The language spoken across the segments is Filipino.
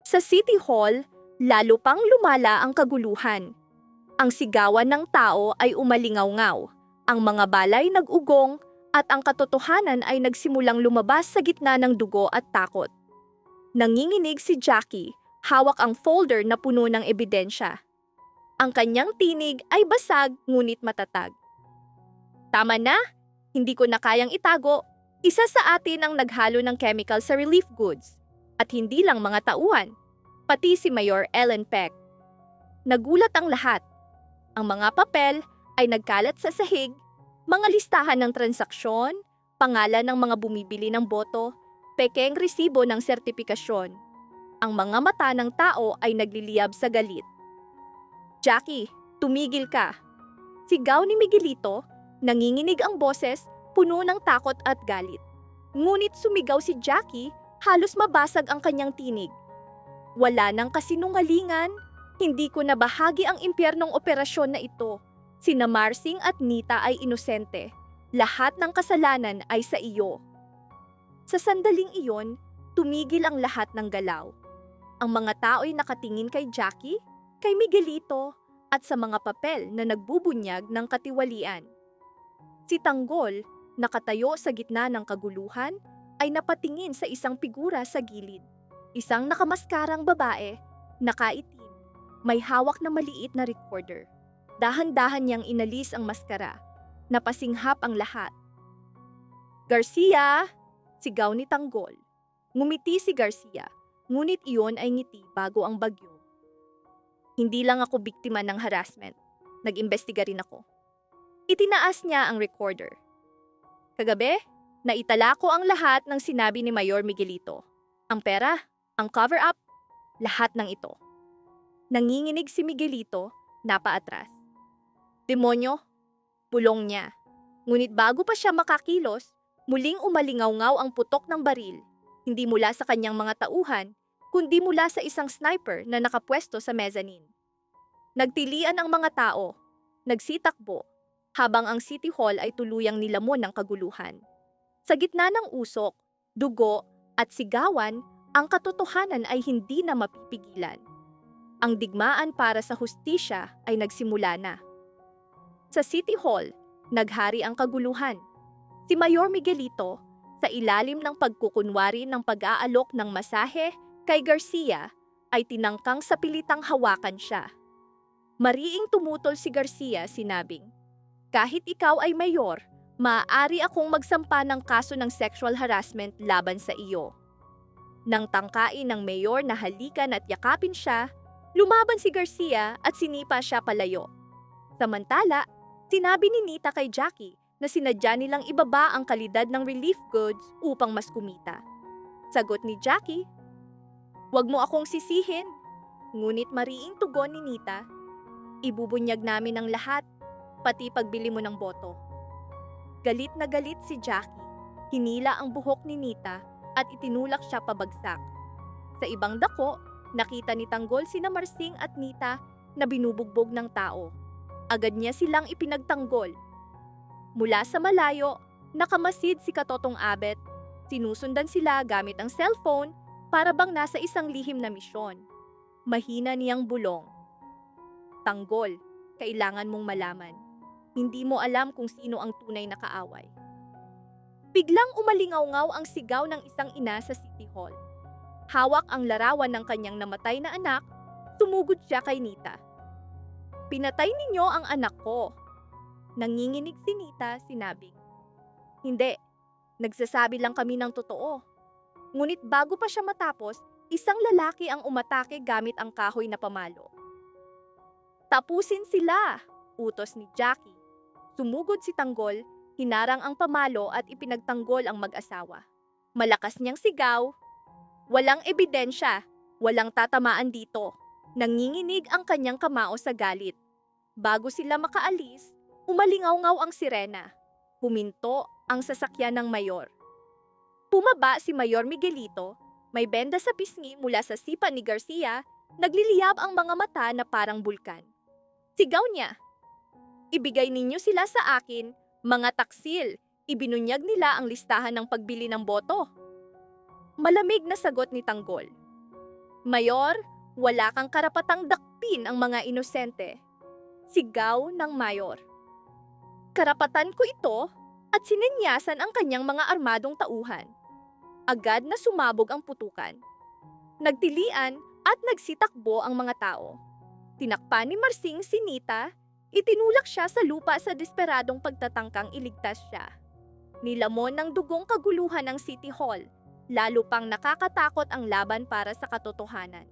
Sa City Hall, lalo pang lumala ang kaguluhan. Ang sigawan ng tao ay umalingaw-ngaw, ang mga balay nag-ugong, at ang katotohanan ay nagsimulang lumabas sa gitna ng dugo at takot. Nanginginig si Jackie, hawak ang folder na puno ng ebidensya. Ang kanyang tinig ay basag ngunit matatag. Tama na, hindi ko na kayang itago. Isa sa atin ang naghalo ng chemical sa relief goods. At hindi lang mga tauhan, pati si Mayor Ellen Peck. Nagulat ang lahat. Ang mga papel ay nagkalat sa sahig, mga listahan ng transaksyon, pangalan ng mga bumibili ng boto, pekeng resibo ng sertipikasyon. Ang mga mata ng tao ay nagliliyab sa galit. Jackie, tumigil ka. Sigaw ni Miguelito, nanginginig ang boses, puno ng takot at galit. Ngunit sumigaw si Jackie, halos mabasag ang kanyang tinig. Wala nang kasinungalingan, hindi ko nabahagi ang impyernong operasyon na ito. Sina Marsing at Nita ay inosente. Lahat ng kasalanan ay sa iyo. Sa sandaling iyon, tumigil ang lahat ng galaw. Ang mga tao'y nakatingin kay Jackie, kay Miguelito, at sa mga papel na nagbubunyag ng katiwalian. Si Tanggol, nakatayo sa gitna ng kaguluhan, ay napatingin sa isang figura sa gilid. Isang nakamaskarang babae, nakaitim, may hawak na maliit na recorder. Dahan-dahan niyang inalis ang maskara. Napasinghap ang lahat. "Garcia!" sigaw ni Tanggol. Ngumiti si Garcia, ngunit iyon ay ngiti bago ang bagyo. "Hindi lang ako biktima ng harassment. Nag-imbestiga rin ako." Itinaas niya ang recorder. "Kagabi, naitala ko ang lahat ng sinabi ni Mayor Miguelito. Ang pera, ang cover-up, lahat ng ito." Nanginginig si Miguelito, napaatras. "Demonyo!" bulong niya. Ngunit bago pa siya makakilos, muling umalingaw-ngaw ang putok ng baril, hindi mula sa kanyang mga tauhan, kundi mula sa isang sniper na nakapwesto sa mezzanine. Nagtilian ang mga tao, nagsitakbo, habang ang City Hall ay tuluyang nilamon ng kaguluhan. Sa gitna ng usok, dugo, at sigawan, ang katotohanan ay hindi na mapipigilan. Ang digmaan para sa hustisya ay nagsimula na. Sa City Hall, naghari ang kaguluhan. Si Mayor Miguelito, sa ilalim ng pagkukunwari ng pag-aalok ng masahe kay Garcia, ay tinangkang sa pilitang hawakan siya. Mariing tumutol si Garcia, sinabing, "Kahit ikaw ay mayor, maaari akong magsampa ng kaso ng sexual harassment laban sa iyo." Nang tangkain ng mayor na halikan at yakapin siya, lumaban si Garcia at sinipa siya palayo. Samantala, sinabi ni Nita kay Jackie na sinadya nilang ibaba ang kalidad ng relief goods upang mas kumita. Sagot ni Jackie, "Huwag mo akong sisihin." Ngunit mariing tugon ni Nita, "Ibubunyag namin ang lahat, pati pagbili mo ng boto." Galit na galit si Jackie. Hinila ang buhok ni Nita at itinulak siya pabagsak. Sa ibang dako, nakita ni Tanggol sina Marsing at Nita na binubugbog ng tao. Agad niya silang ipinagtanggol. Mula sa malayo, nakamasid si Katotong Abet. Sinusundan sila gamit ang cellphone para bang nasa isang lihim na misyon. Mahina niyang bulong, "Tanggol, kailangan mong malaman. Hindi mo alam kung sino ang tunay na kaaway." Biglang umalingaw-ngaw ang sigaw ng isang ina sa City Hall. Hawak ang larawan ng kanyang namatay na anak, sumugod siya kay Nita. "Pinatay ninyo ang anak ko." Nanginginig si Nita, sinabing, "Hindi, nagsasabi lang kami ng totoo." Ngunit bago pa siya matapos, isang lalaki ang umatake gamit ang kahoy na pamalo. "Tapusin sila!" utos ni Jackie. Sumugod si Tanggol, hinarang ang pamalo at ipinagtanggol ang mag-asawa. Malakas niyang sigaw, "Walang ebidensya, walang tatamaan dito." Nanginginig ang kanyang kamao sa galit. Bago sila makaalis, umalingaw-ngaw ang sirena. Huminto ang sasakyan ng mayor. Pumaba si Mayor Miguelito, may benda sa pisngi mula sa sipa ni Garcia, nagliliyab ang mga mata na parang bulkan. Sigaw niya, "Ibigay ninyo sila sa akin, mga taksil." Ibinunyag nila ang listahan ng pagbili ng boto. Malamig na sagot ni Tanggol, Mayor, wala kang karapatang dakpin ang mga inosente. Sigaw ng mayor. Karapatan ko ito at sininyasan ang kanyang mga armadong tauhan. Agad na sumabog ang putukan. Nagtilian at nagsitakbo ang mga tao. Tinakpan ni Marsing si Nita, itinulak siya sa lupa sa desperadong pagtatangkang iligtas siya. Nilamon ng dugong kaguluhan ng City Hall, lalo pang nakakatakot ang laban para sa katotohanan.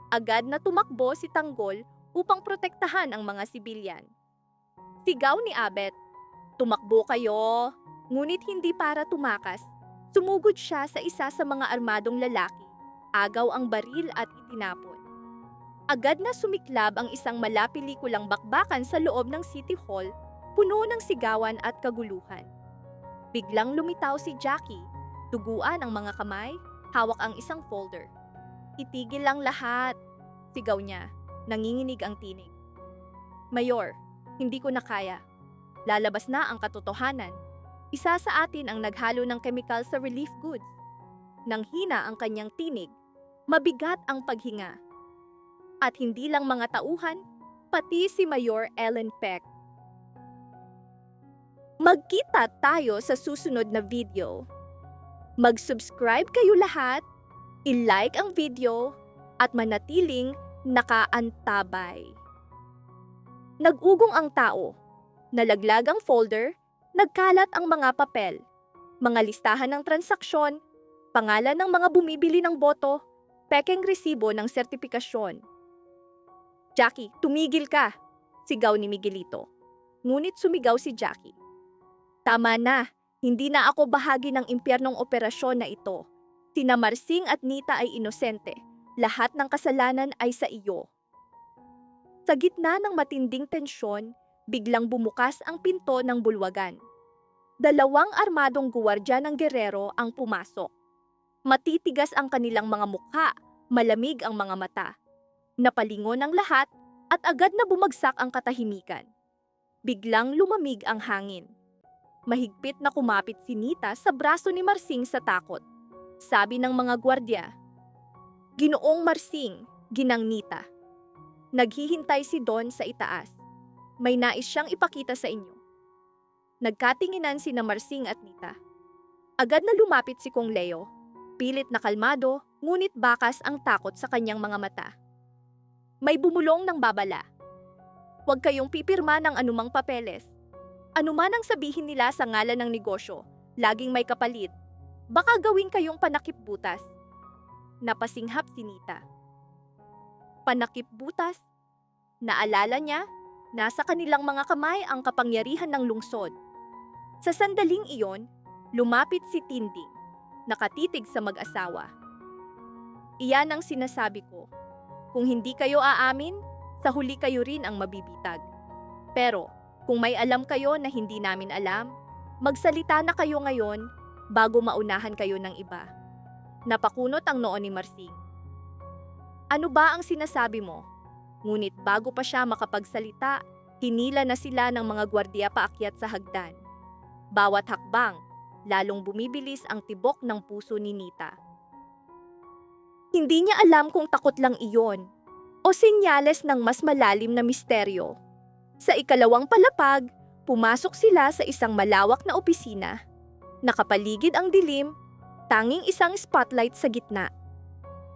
Agad na tumakbo si Tanggol upang protektahan ang mga sibilyan. Sigaw ni Abet, "Tumakbo kayo!" Ngunit hindi para tumakas. Sumugod siya sa isa sa mga armadong lalaki, agaw ang baril at itinapon. Agad na sumiklab ang isang malapelikulang bakbakan sa loob ng City Hall, puno ng sigawan at kaguluhan. Biglang lumitaw si Jackie, duguan ang mga kamay, hawak ang isang folder. "Itigil lang lahat," sigaw niya, nanginginig ang tinig. "Mayor, hindi ko na kaya. Lalabas na ang katotohanan. Isa sa atin ang naghalo ng chemical sa relief goods." Nang hina ang kanyang tinig, mabigat ang paghinga. At hindi lang mga tauhan, pati si Mayor Ellen Peck. Magkita tayo sa susunod na video. Mag-subscribe kayo lahat, i-like ang video, at manatiling nakaantabay. Nag-ugong ang tao. Nalaglag ang folder, nagkalat ang mga papel, mga listahan ng transaksyon, pangalan ng mga bumibili ng boto, pekeng resibo ng sertipikasyon. "Jackie, tumigil ka!" sigaw ni Miguelito. Ngunit sumigaw si Jackie. "Tama na, hindi na ako bahagi ng impyernong operasyon na ito. Sina Marsing at Nita ay inosente. Lahat ng kasalanan ay sa iyo." Sa gitna ng matinding tensyon, biglang bumukas ang pinto ng bulwagan. 2 armadong guwardiya ng Guerrero ang pumasok. Matitigas ang kanilang mga mukha, malamig ang mga mata. Napalingon ang lahat at agad na bumagsak ang katahimikan. Biglang lumamig ang hangin. Mahigpit na kumapit si Nita sa braso ni Marsing sa takot. Sabi ng mga gwardya, "Ginoong Marsing," ginang Nita. "Naghihintay si Don sa itaas. May nais siyang ipakita sa inyo." Nagkatinginan sina Marsing at Nita. Agad na lumapit si Kong Leo. Pilit na kalmado, ngunit bakas ang takot sa kanyang mga mata. May bumulong ng babala. "Huwag kayong pipirma ng anumang papeles. Anuman ang sabihin nila sa ngalan ng negosyo, laging may kapalit. Baka gawin kayong panakipbutas." Napasinghap si Nita. Panakipbutas? Naalala niya, nasa kanilang mga kamay ang kapangyarihan ng lungsod. Sa sandaling iyon, lumapit si Tinding, nakatitig sa mag-asawa. "Iyan ang sinasabi ko. Kung hindi kayo aamin, sa huli kayo rin ang mabibitag. Pero kung may alam kayo na hindi namin alam, magsalita na kayo ngayon bago maunahan kayo ng iba." Napakunot ang noo ni Marsing. "Ano ba ang sinasabi mo?" Ngunit bago pa siya makapagsalita, hinila na sila ng mga gwardiya paakyat sa hagdan. Bawat hakbang, lalong bumibilis ang tibok ng puso ni Nita. Hindi niya alam kung takot lang iyon o senyales ng mas malalim na misteryo. Sa ikalawang palapag, pumasok sila sa isang malawak na opisina. Nakapaligid ang dilim, tanging isang spotlight sa gitna.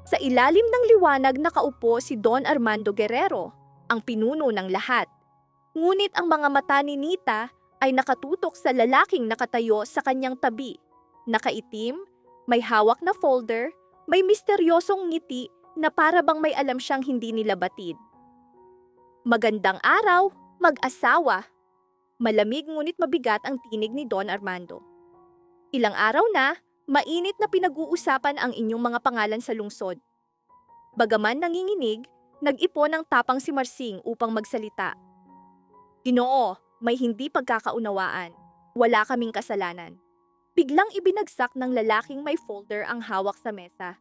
Sa ilalim ng liwanag nakaupo si Don Armando Guerrero, ang pinuno ng lahat. Ngunit ang mga mata ni Nita ay nakatutok sa lalaking nakatayo sa kanyang tabi. Nakaitim, may hawak na folder, may misteryosong ngiti na para bang may alam siyang hindi nila batid. "Magandang araw, mag-asawa." Malamig ngunit mabigat ang tinig ni Don Armando. "Ilang araw na, mainit na pinag-uusapan ang inyong mga pangalan sa lungsod." Bagaman nanginginig, nag-ipon ng tapang si Marsing upang magsalita. "Ginoo, may hindi pagkakaunawaan. Wala kaming kasalanan." Biglang ibinagsak ng lalaking may folder ang hawak sa mesa.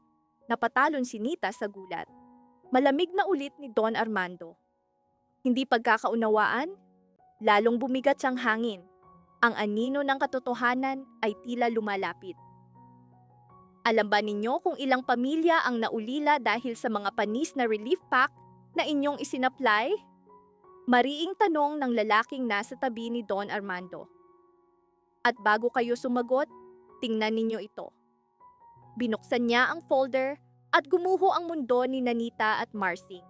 Napatalon si Nita sa gulat. Malamig na ulit ni Don Armando. "Hindi pagkakaunawaan?" Lalong bumigat siyang hangin. Ang anino ng katotohanan ay tila lumalapit. Alam ba ninyo kung ilang pamilya ang naulila dahil sa mga panis na relief pack na inyong isinaplay? Mariing tanong ng lalaking nasa tabi ni Don Armando. At bago kayo sumagot, tingnan ninyo ito. Binuksan niya ang folder at gumuho ang mundo ni Nanita at Marsing.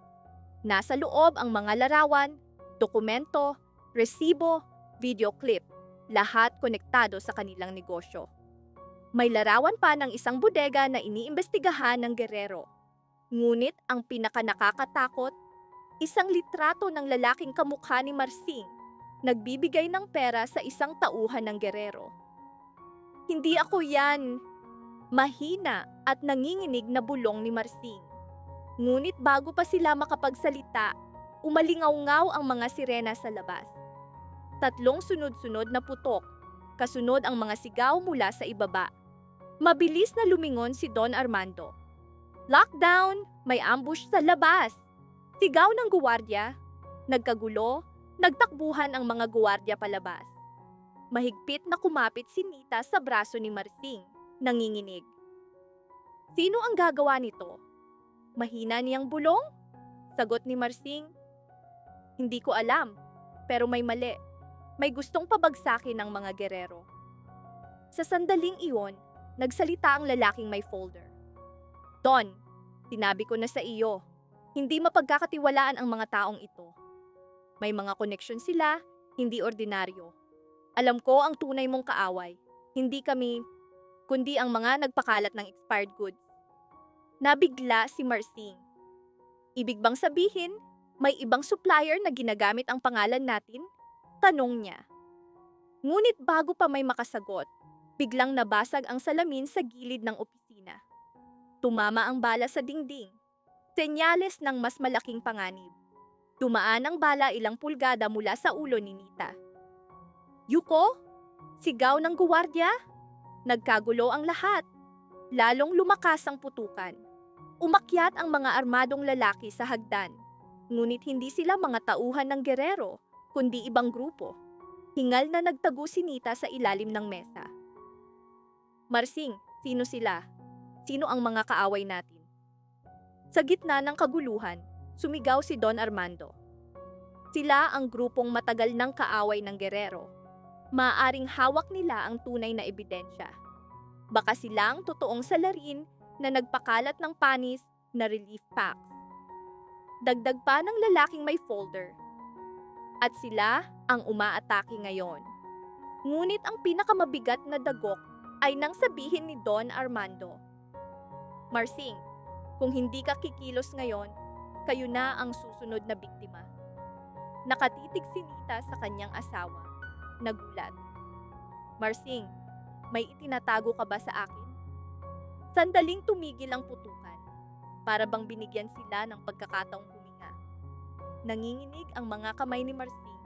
Nasa loob ang mga larawan, dokumento, resibo, video clip, lahat konektado sa kanilang negosyo. May larawan pa ng isang bodega na iniimbestigahan ng Guerrero. Ngunit ang pinakanakakatakot, isang litrato ng lalaking kamukha ni Marsing, nagbibigay ng pera sa isang tauhan ng Guerrero. Hindi ako yan! Mahina at nanginginig na bulong ni Marsing. Ngunit bago pa sila makapagsalita, umalingaw-ngaw ang mga sirena sa labas. 3 sunod-sunod na putok, kasunod ang mga sigaw mula sa ibaba. Mabilis na lumingon si Don Armando. Lockdown! May ambush sa labas! Sigaw ng guwardiya. Nagkagulo, nagtakbuhan ang mga guwardiya palabas. Mahigpit na kumapit si Nita sa braso ni Marsing, nanginginig. Sino ang gagawa nito? Mahina niyang bulong? Sagot ni Marsing. Hindi ko alam, pero may mali. May gustong pabagsakin ng mga Guerrero. Sa sandaling iyon, nagsalita ang lalaking may folder. Don, sinabi ko na sa iyo, hindi mapagkakatiwalaan ang mga taong ito. May mga koneksyon sila, hindi ordinaryo. Alam ko ang tunay mong kaaway. Hindi kami, kundi ang mga nagpakalat ng expired goods. Nabigla si Marsing. Ibig bang sabihin, may ibang supplier na ginagamit ang pangalan natin? Tanong niya. Ngunit bago pa may makasagot, biglang nabasag ang salamin sa gilid ng opisina. Tumama ang bala sa dingding. Senyales ng mas malaking panganib. Dumaan ang bala ilang pulgada mula sa ulo ni Nita. Yuko? Sigaw ng guwardiya? Nagkagulo ang lahat. Lalong lumakas ang putukan. Umakyat ang mga armadong lalaki sa hagdan. Ngunit hindi sila mga tauhan ng Guerrero, kundi ibang grupo. Hingal na nagtago si Nita sa ilalim ng mesa. Marsing, sino sila? Sino ang mga kaaway natin? Sa gitna ng kaguluhan, sumigaw si Don Armando. Sila ang grupong matagal ng kaaway ng Guerrero. Maaaring hawak nila ang tunay na ebidensya. Baka sila ang totoong salarin na nagpakalat ng panis na relief packs. Dagdag pa ng lalaking may folder. At sila ang umaatake ngayon. Ngunit ang pinakamabigat na dagok ay nang sabihin ni Don Armando. Marsing, kung hindi ka kikilos ngayon, kayo na ang susunod na biktima. Nakatitig si Nita sa kanyang asawa. Nagulat. Marsing, may itinatago ka ba sa akin? Sandaling tumigil ang putukan, para bang binigyan sila ng pagkakataong huminga. Nanginginig ang mga kamay ni Marsing,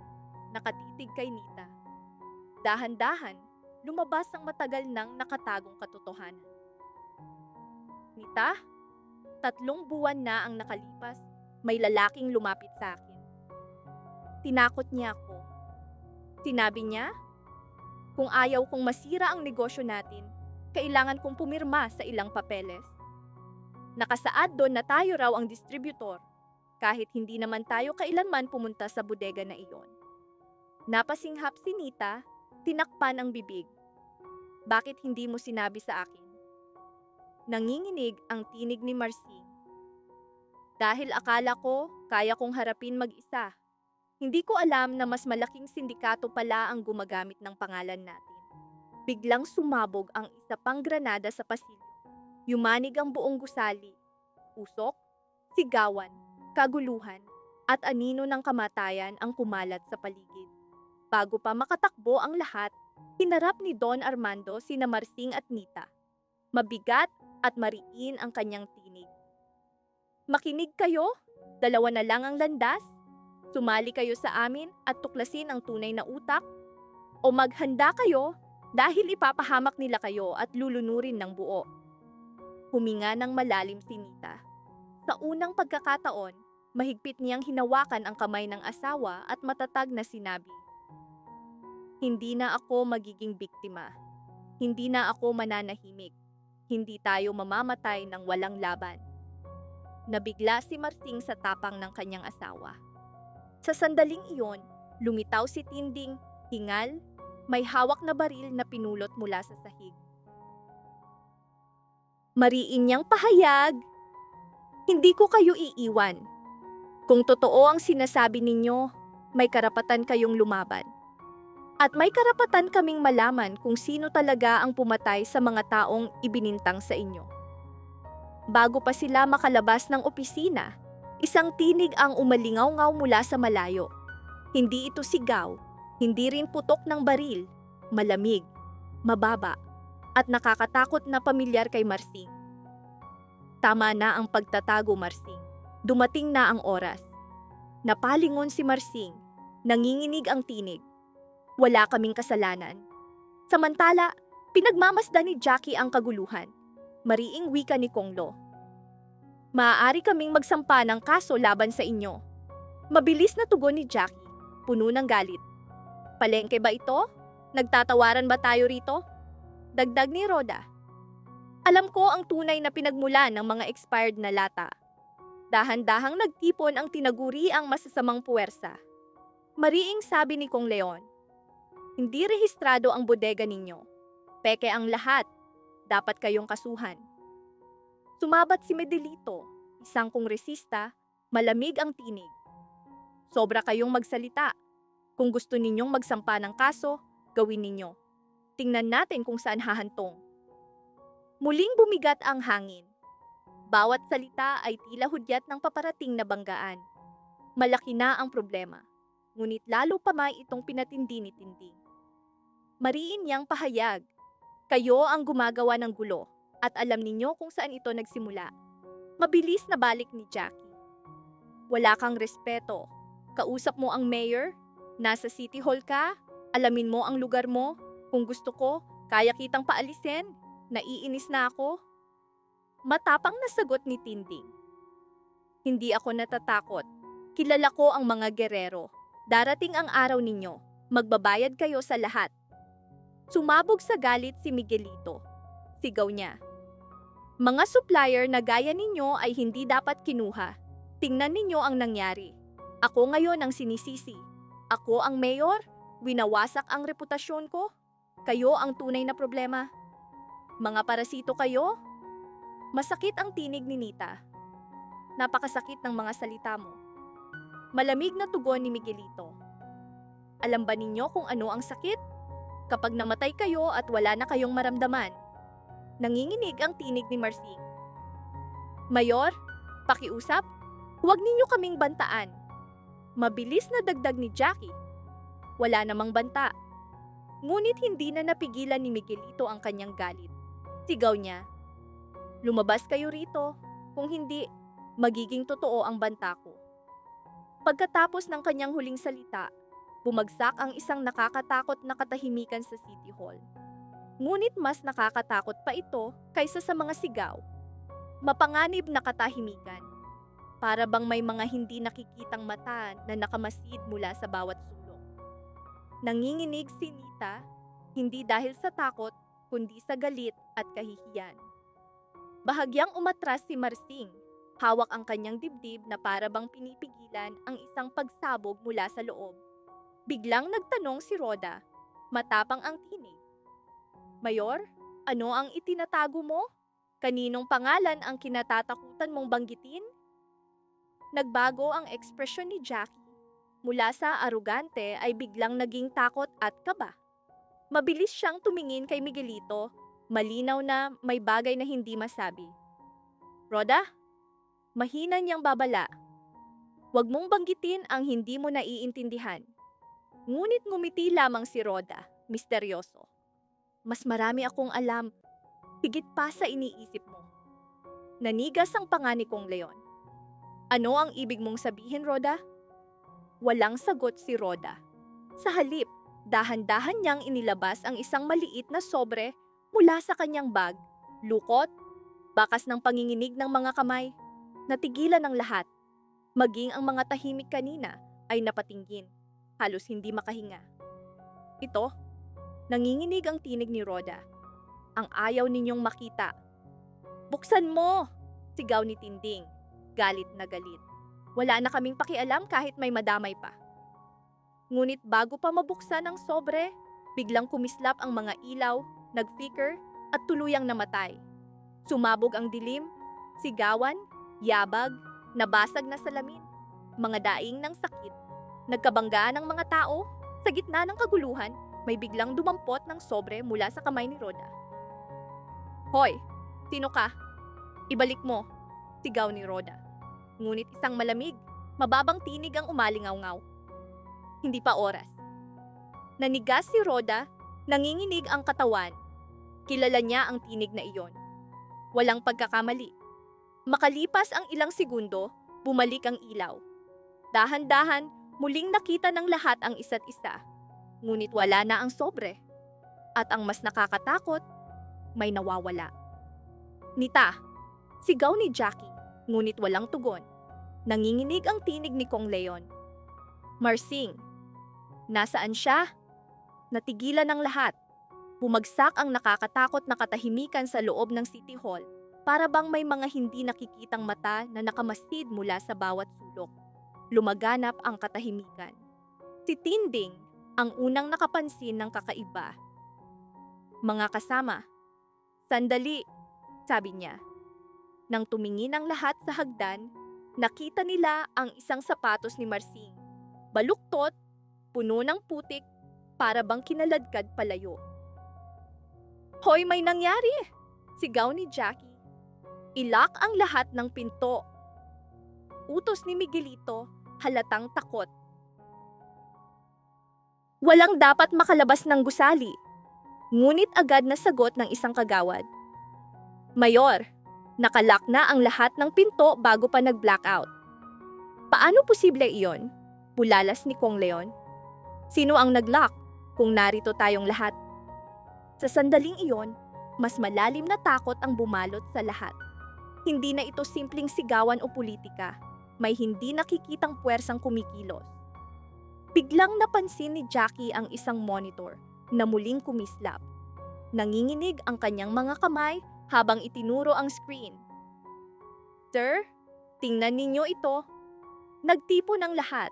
nakatitig kay Nita. Dahan-dahan, lumabas ang matagal nang nakatagong katotohanan. Nita, 3 buwan na ang nakalipas, may lalaking lumapit sa akin. Tinakot niya ako. Sinabi niya, kung ayaw kong masira ang negosyo natin, kailangan kong pumirma sa ilang papeles. Nakasaad doon na tayo raw ang distributor, kahit hindi naman tayo kailanman pumunta sa bodega na iyon. Napasinghap si Nita, tinakpan ang bibig. Bakit hindi mo sinabi sa akin? Nanginginig ang tinig ni Marsing. Dahil akala ko, kaya kong harapin mag-isa. Hindi ko alam na mas malaking sindikato pala ang gumagamit ng pangalan natin. Biglang sumabog ang isa pang granada sa pasilyo. Yumanig ang buong gusali. Usok, sigawan, kaguluhan, at anino ng kamatayan ang kumalat sa paligid. Bago pa makatakbo ang lahat, hinarap ni Don Armando sina Marsing at Nita. Mabigat at mariin ang kanyang tinig. Makinig kayo, 2 na lang ang landas. Sumali kayo sa amin at tuklasin ang tunay na utak, o maghanda kayo dahil ipapahamak nila kayo at lulunurin ng buo. Huminga ng malalim si Nita. Sa unang pagkakataon, mahigpit niyang hinawakan ang kamay ng asawa at matatag na sinabi, "Hindi na ako magiging biktima. Hindi na ako mananahimik. Hindi tayo mamamatay ng walang laban. Nabigla si Marsing sa tapang ng kanyang asawa. Sa sandaling iyon, lumitaw si Tinding, hingal, may hawak na baril na pinulot mula sa sahig. Mariin niyang pahayag, "Hindi ko kayo iiwan. Kung totoo ang sinasabi ninyo, may karapatan kayong lumaban. At may karapatan kaming malaman kung sino talaga ang pumatay sa mga taong ibinintang sa inyo." Bago pa sila makalabas ng opisina, isang tinig ang umalingaw-ngaw mula sa malayo. Hindi ito sigaw, hindi rin putok ng baril, malamig, mababa, at nakakatakot na pamilyar kay Marsing. Tama na ang pagtatago, Marsing. Dumating na ang oras. Napalingon si Marsing, nanginginig ang tinig. Wala kaming kasalanan. Samantala, pinagmamasdan ni Jackie ang kaguluhan. Mariing wika ni Konglo. "Maaari kaming magsampa ng kaso laban sa inyo." Mabilis na tugon ni Jackie, puno ng galit. "Palengke ba ito? Nagtatawaran ba tayo rito?" Dagdag ni Rhoda. "Alam ko ang tunay na pinagmulan ng mga expired na lata." Dahan-dahang nagtipon ang tinaguriang masasamang puwersa. Mariing sabi ni Kong Leon, "Hindi rehistrado ang bodega ninyo. Peke ang lahat. Dapat kayong kasuhan." Sumabat si Medelito, isang kongresista, malamig ang tinig. "Sobra kayong magsalita. Kung gusto ninyong magsampa ng kaso, gawin ninyo. Tingnan natin kung saan hahantong." Muling bumigat ang hangin. Bawat salita ay tila hudyat ng paparating na banggaan. Malaki na ang problema, ngunit lalo pa may itong pinatindi ni Tinding. Mariin niyang pahayag, "Kayo ang gumagawa ng gulo at alam ninyo kung saan ito nagsimula." Mabilis na balik ni Jackie. "Wala kang respeto. Kausap mo ang mayor? Nasa City Hall ka? Alamin mo ang lugar mo? Kung gusto ko, kaya kitang paalisin. Naiinis na ako." Matapang na sagot ni Tinding. "Hindi ako natatakot. Kilala ko ang mga gerero. Darating ang araw ninyo. Magbabayad kayo sa lahat." Sumabog sa galit si Miguelito. Sigaw niya, "Mga supplier na gaya ninyo ay hindi dapat kinuha. Tingnan ninyo ang nangyari. Ako ngayon ang sinisisi. Ako ang mayor, winawasak ang reputasyon ko. Kayo ang tunay na problema. Mga parasito kayo." Masakit ang tinig ni Nita. "Napakasakit ng mga salita mo." Malamig na tugon ni Miguelito. "Alam ba ninyo kung ano ang sakit? Kapag namatay kayo at wala na kayong maramdaman." Nanginginig ang tinig ni Marsing. "Mayor, pakiusap, huwag ninyo kaming bantaan." Mabilis na dagdag ni Jackie. Wala namang banta. Ngunit hindi na napigilan ni Miguelito ang kanyang galit. Sigaw niya, "Lumabas kayo rito. Kung hindi, magiging totoo ang banta ko." Pagkatapos ng kanyang huling salita, bumagsak ang isang nakakatakot na katahimikan sa City Hall. Ngunit mas nakakatakot pa ito kaysa sa mga sigaw. Mapanganib na katahimikan. Para bang may mga hindi nakikitang mata na nakamasid mula sa bawat sulok. Nanginginig si Nita, hindi dahil sa takot, kundi sa galit at kahihiyan. Bahagyang umatras si Marsing. Hawak ang kanyang dibdib na para bang pinipigilan ang isang pagsabog mula sa loob. Biglang nagtanong si Rhoda. Matapang ang tinig. "Mayor, ano ang itinatago mo? Kaninong pangalan ang kinatatakutan mong banggitin?" Nagbago ang ekspresyon ni Jackie. Mula sa arugante ay biglang naging takot at kaba. Mabilis siyang tumingin kay Miguelito, malinaw na may bagay na hindi masabi. "Rhoda?" Mahina niyang babala. "Huwag mong banggitin ang hindi mo naiintindihan." Ngunit ngumiti lamang si Rhoda, misteryoso. "Mas marami akong alam, higit pa sa iniisip mo." Nanigas ang panga ni Kong Leon. "Ano ang ibig mong sabihin, Rhoda?" Walang sagot si Rhoda. Sa halip, dahan-dahan niyang inilabas ang isang maliit na sobre mula sa kanyang bag. Lukot, bakas ng panginginig ng mga kamay. Natigilan ang lahat. Maging ang mga tahimik kanina ay napatinggin. Halos hindi makahinga. "Ito," nanginginig ang tinig ni Rhoda. "Ang ayaw ninyong makita. Buksan mo! Sigaw ni Tinding, galit na galit. Wala na kaming pakialam kahit may madamay pa. Ngunit bago pa mabuksan ang sobre, biglang kumislap ang mga ilaw, nag-flicker at tuluyang namatay. Sumabog ang dilim, sigawan, yabag, nabasag na salamin, mga daing ng sakit. Nagkabanggaan ang mga tao, sa gitna ng kaguluhan, may biglang dumampot ng sobre mula sa kamay ni Rhoda. Hoy, sino ka? Ibalik mo, sigaw ni Rhoda. Ngunit isang malamig, mababang tinig ang umalingaw-ngaw. Hindi pa oras. Nanigas si Rhoda, nanginginig ang katawan. Kilala niya ang tinig na iyon. Walang pagkakamali. Makalipas ang ilang segundo, bumalik ang ilaw. Dahan-dahan, muling nakita ng lahat ang isa't isa. Ngunit wala na ang sobre. At ang mas nakakatakot, may nawawala. Nita, sigaw ni Jackie, ngunit walang tugon. Nanginginig ang tinig ni Kong Leon. Marsing, nasaan siya? Natigilan ang lahat. Bumagsak ang nakakatakot na katahimikan sa loob ng City Hall, para bang may mga hindi nakikitang mata na nakamasid mula sa bawat sulok. Lumaganap ang katahimikan. Si Tinding ang unang nakapansin ng kakaiba. Mga kasama, sandali, sabi niya. Nang tumingin ang lahat sa hagdan, nakita nila ang isang sapatos ni Marsing. Baluktot, puno ng putik, para bang kinaladkad palayo. Hoy, may nangyari! Sigaw ni Jackie. Ilak ang lahat ng pinto. Utos ni Miguelito, halatang takot. Walang dapat makalabas ng gusali. Ngunit agad na sagot ng isang kagawad. Mayor, nakalak na ang lahat ng pinto bago pa nag-blackout. Paano posible iyon? Bulalas ni Kong Leon. Sino ang nag-lock kung narito tayong lahat? Sa sandaling iyon, mas malalim na takot ang bumalot sa lahat. Hindi na ito simpleng sigawan o politika, may hindi nakikitang puwersang kumikilos. Biglang napansin ni Jackie ang isang monitor na muling kumislap. Nanginginig ang kanyang mga kamay habang itinuro ang screen. Sir, tingnan ninyo ito. Nagtipo ng lahat.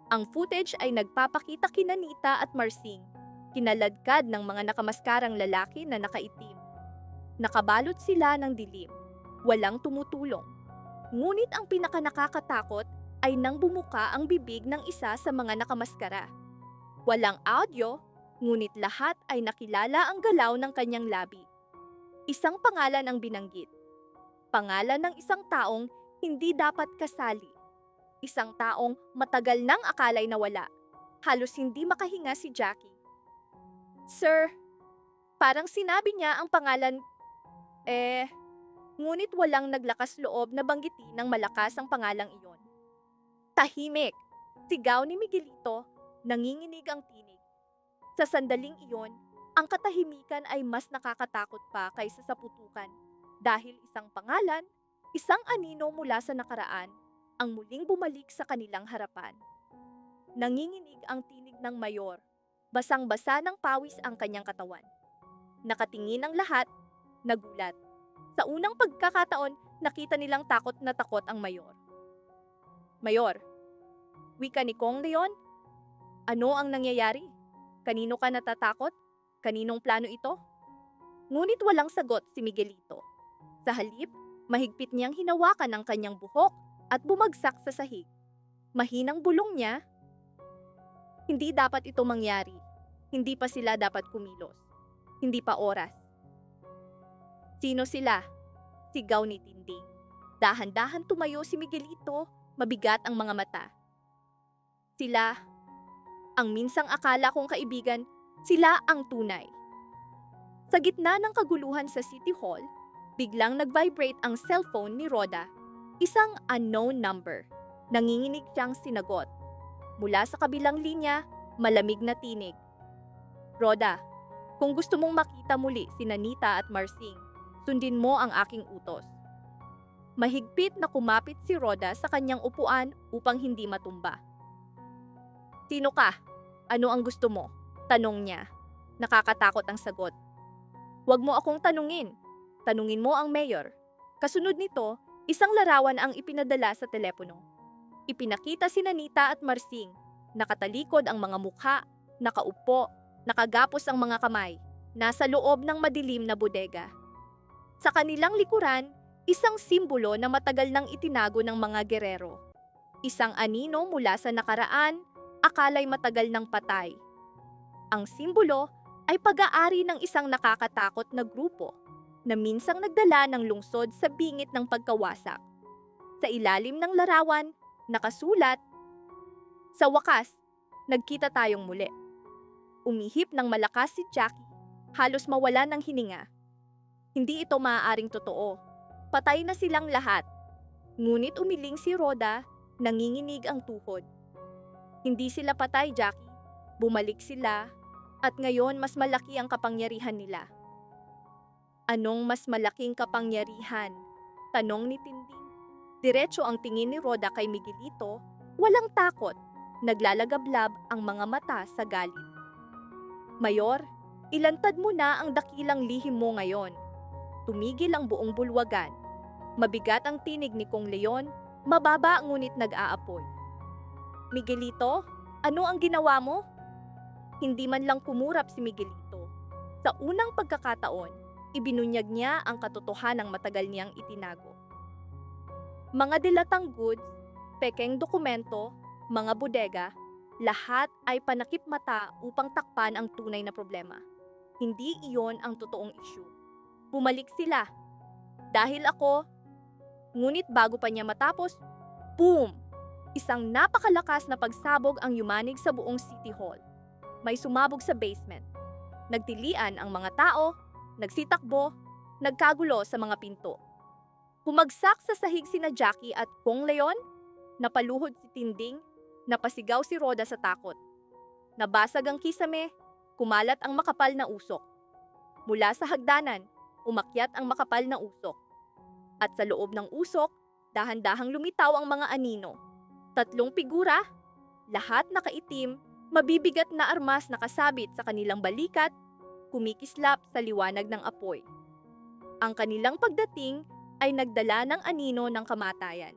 Ang footage ay nagpapakita kina Nita at Marsing, kinaladkad ng mga nakamaskarang lalaki na nakaitim. Nakabalot sila ng dilim, walang tumutulong. Ngunit ang pinakanakakatakot ay nang bumuka ang bibig ng isa sa mga nakamaskara. Walang audio, ngunit lahat ay nakilala ang galaw ng kanyang labi. Isang pangalan ang binanggit. Pangalan ng isang taong hindi dapat kasali. Isang taong matagal nang akalay na wala. Halos hindi makahinga si Jackie. Sir, parang sinabi niya ang pangalan, ngunit walang naglakas loob na banggitin ng malakas ang pangalang iyon. Tahimik, sigaw ni Miguelito, nanginginig ang tinig. Sa sandaling iyon, ang katahimikan ay mas nakakatakot pa kaysa sa putukan dahil isang pangalan, isang anino mula sa nakaraan, ang muling bumalik sa kanilang harapan. Nanginginig ang tinig ng mayor, basang-basa ng pawis ang kanyang katawan. Nakatingin ang lahat, nagulat. Sa unang pagkakataon, nakita nilang takot na takot ang mayor. Mayor, wika ni Kong Leon, ano ang nangyayari? Kanino ka natatakot? Kaninong plano ito? Ngunit walang sagot si Miguelito. Sa halip, mahigpit niyang hinawakan ang kanyang buhok at bumagsak sa sahig. Mahinang bulong niya, hindi dapat ito mangyari. Hindi pa sila dapat kumilos. Hindi pa oras. Sino sila? Sigaw ni Tinding. Dahan-dahan tumayo si Miguelito, mabigat ang mga mata. Sila, ang minsang akala kong kaibigan, sila ang tunay. Sa gitna ng kaguluhan sa City Hall, biglang nag-vibrate ang cellphone ni Rhoda. Isang unknown number. Nanginginig siyang sinagot. Mula sa kabilang linya, malamig na tinig. Rhoda, kung gusto mong makita muli sina Nita at Marsing, sundin mo ang aking utos. Mahigpit na kumapit si Rhoda sa kanyang upuan upang hindi matumba. Sino ka? Ano ang gusto mo? Tanong niya. Nakakatakot ang sagot. Huwag mo akong tanungin. Tanungin mo ang mayor. Kasunod nito, isang larawan ang ipinadala sa telepono. Ipinakita si Nita at Marsing. Nakatalikod ang mga mukha, nakaupo, nakagapos ang mga kamay, nasa loob ng madilim na bodega. Sa kanilang likuran, isang simbolo na matagal nang itinago ng mga gerero. Isang anino mula sa nakaraan, akala'y matagal nang patay. Ang simbolo ay pag-aari ng isang nakakatakot na grupo na minsang nagdala ng lungsod sa bingit ng pagkawasak. Sa ilalim ng larawan, nakasulat, "Sa wakas, nagkita tayong muli." Umihip ng malakas si Jackie, halos mawala ng hininga. Hindi ito maaaring totoo. Patay na silang lahat. Ngunit umiling si Rhoda, nanginginig ang tuhod. Hindi sila patay, Jackie. Bumalik sila, at ngayon mas malaki ang kapangyarihan nila. Anong mas malaking kapangyarihan? Tanong ni Tinding. Diretso ang tingin ni Rhoda kay Miguelito, walang takot, naglalagablab ang mga mata sa galit. Mayor, ilantad mo na ang dakilang lihim mo ngayon. Tumigil ang buong bulwagan. Mabigat ang tinig ni Kong Leon, mababa ngunit nag-aapoy. Miguelito, ano ang ginawa mo? Hindi man lang kumurap si Miguelito. Sa unang pagkakataon, ibinunyag niya ang katotohanang matagal niyang itinago. Mga dilatang goods, pekeng dokumento, mga bodega, lahat ay panakip mata upang takpan ang tunay na problema. Hindi iyon ang totoong issue. Bumalik sila. Dahil ako, ngunit bago pa niya matapos, boom! Isang napakalakas na pagsabog ang yumanig sa buong City Hall. May sumabog sa basement. Nagtilian ang mga tao, nagsitakbo, nagkagulo sa mga pinto. Humagsak sa sahig sina Jackie at Kong Leon, napaluhod si Tinding, napasigaw si Rhoda sa takot. Nabasag ang kisame, kumalat ang makapal na usok. Mula sa hagdanan, umakyat ang makapal na usok. At sa loob ng usok, dahan-dahang lumitaw ang mga anino. 3 figura, lahat nakaitim, mabibigat na armas nakasabit sa kanilang balikat, kumikislap sa liwanag ng apoy. Ang kanilang pagdating ay nagdala ng anino ng kamatayan.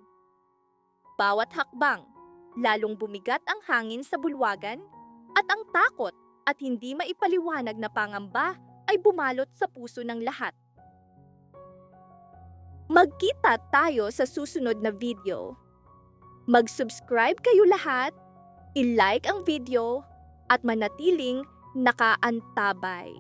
Bawat hakbang, lalong bumigat ang hangin sa bulwagan, at ang takot at hindi maipaliwanag na pangamba ay bumalot sa puso ng lahat. Magkita tayo sa susunod na video. Mag-subscribe kayo lahat, i-like ang video, at manatiling nakaantabay.